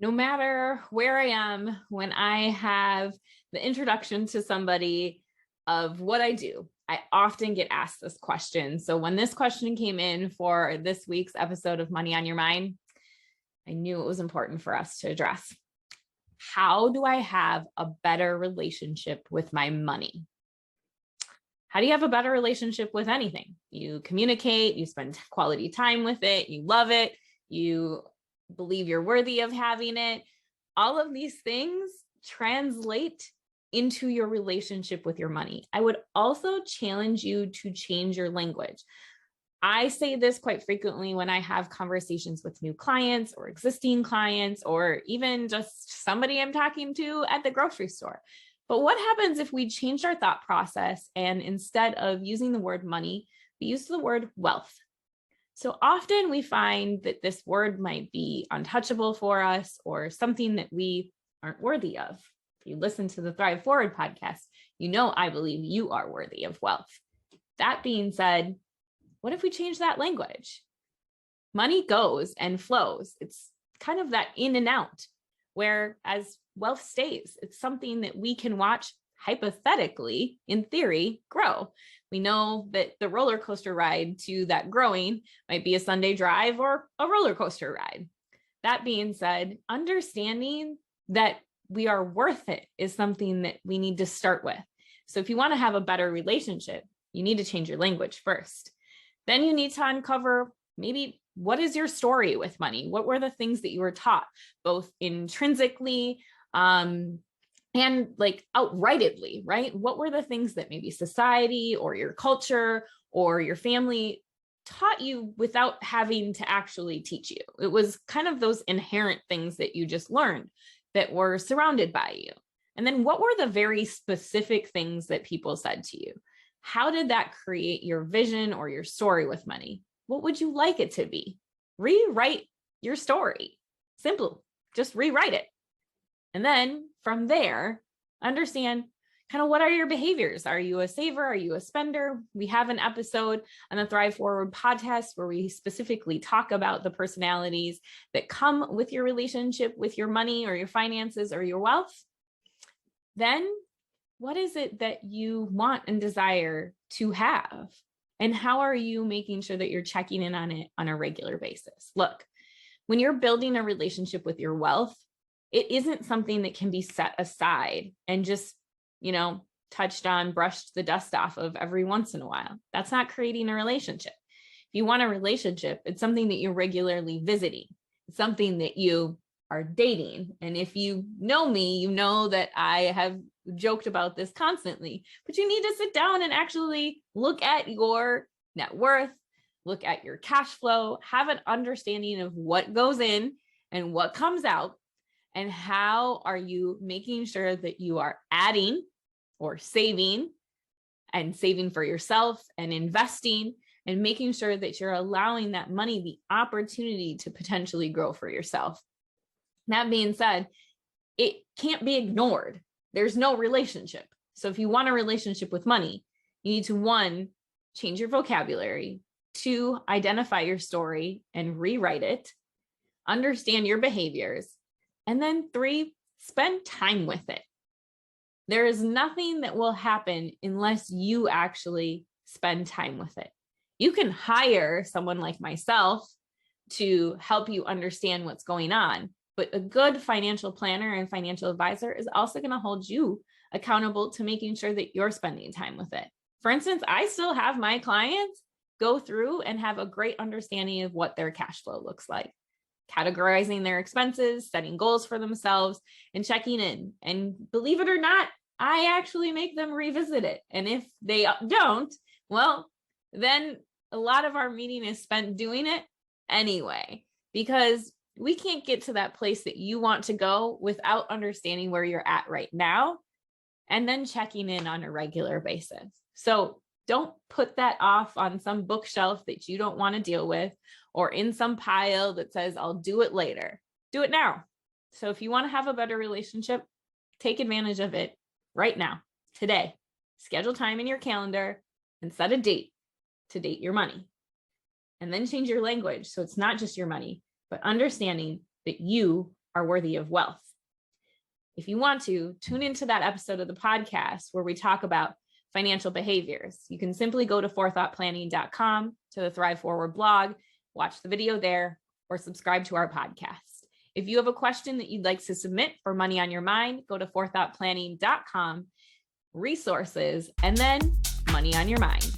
no matter where I am, when I have the introduction to somebody of what I do, I often get asked this question. So when this question came in for this week's episode of Money on Your Mind, I knew it was important for us to address. How do I have a better relationship with my money? How do you have a better relationship with anything? You communicate, you spend quality time with it, you love it, you believe you're worthy of having it. All of these things translate into your relationship with your money. I would also challenge you to change your language. I say this quite frequently when I have conversations with new clients or existing clients, or even just somebody I'm talking to at the grocery store. But what happens if we change our thought process and instead of using the word money, we use the word wealth? So often we find that this word might be untouchable for us or something that we aren't worthy of. If you listen to the Thrive Forward podcast, you know I believe you are worthy of wealth. That being said, what if we change that language? Money goes and flows. It's kind of that in and out, whereas wealth stays. It's something that we can watch hypothetically, in theory, grow. We know that the roller coaster ride to that growing might be a Sunday drive or a roller coaster ride. That being said, understanding that we are worth it is something that we need to start with. So if you want to have a better relationship, you need to change your language first. Then you need to uncover maybe what is your story with money? What were the things that you were taught, both intrinsically and like outrightedly, right? What were the things that maybe society or your culture or your family taught you without having to actually teach you? It was kind of those inherent things that you just learned that were surrounded by you. And then what were the very specific things that people said to you? How did that create your vision or your story with money? What would you like it to be? Rewrite your story. Simple, just rewrite it. And then from there, understand kind of what are your behaviors? Are you a saver? Are you a spender? We have an episode on the Thrive Forward podcast where we specifically talk about the personalities that come with your relationship with your money or your finances or your wealth. Then what is it that you want and desire to have? And how are you making sure that you're checking in on it on a regular basis? Look, when you're building a relationship with your wealth, it isn't something that can be set aside and just, touched on, brushed the dust off of every once in a while. That's not creating a relationship. If you want a relationship, it's something that you're regularly visiting. It's something that you are dating. And if you know me, you know that I have joked about this constantly, but you need to sit down and actually look at your net worth, look at your cash flow, have an understanding of what goes in and what comes out, and how are you making sure that you are adding or saving and saving for yourself and investing and making sure that you're allowing that money the opportunity to potentially grow for yourself. That being said, it can't be ignored. There's no relationship. So if you want a relationship with money, you need to, 1, change your vocabulary, 2, identify your story and rewrite it, understand your behaviors, and then 3, spend time with it. There is nothing that will happen unless you actually spend time with it. You can hire someone like myself to help you understand what's going on, but a good financial planner and financial advisor is also going to hold you accountable to making sure that you're spending time with it. For instance, I still have my clients go through and have a great understanding of what their cash flow looks like, categorizing their expenses, setting goals for themselves, and checking in. And believe it or not, I actually make them revisit it. And if they don't, well, then a lot of our meeting is spent doing it anyway, because we can't get to that place that you want to go without understanding where you're at right now and then checking in on a regular basis. So don't put that off on some bookshelf that you don't want to deal with or in some pile that says, I'll do it later. Do it now. So if you want to have a better relationship, take advantage of it right now, today. Schedule time in your calendar and set a date to date your money. And then change your language so it's not just your money, but understanding that you are worthy of wealth. If you want to, tune into that episode of the podcast where we talk about financial behaviors. You can simply go to forethoughtplanning.com to the Thrive Forward blog, watch the video there, or subscribe to our podcast. If you have a question that you'd like to submit for Money on Your Mind, go to forethoughtplanning.com, resources, and then Money on Your Mind.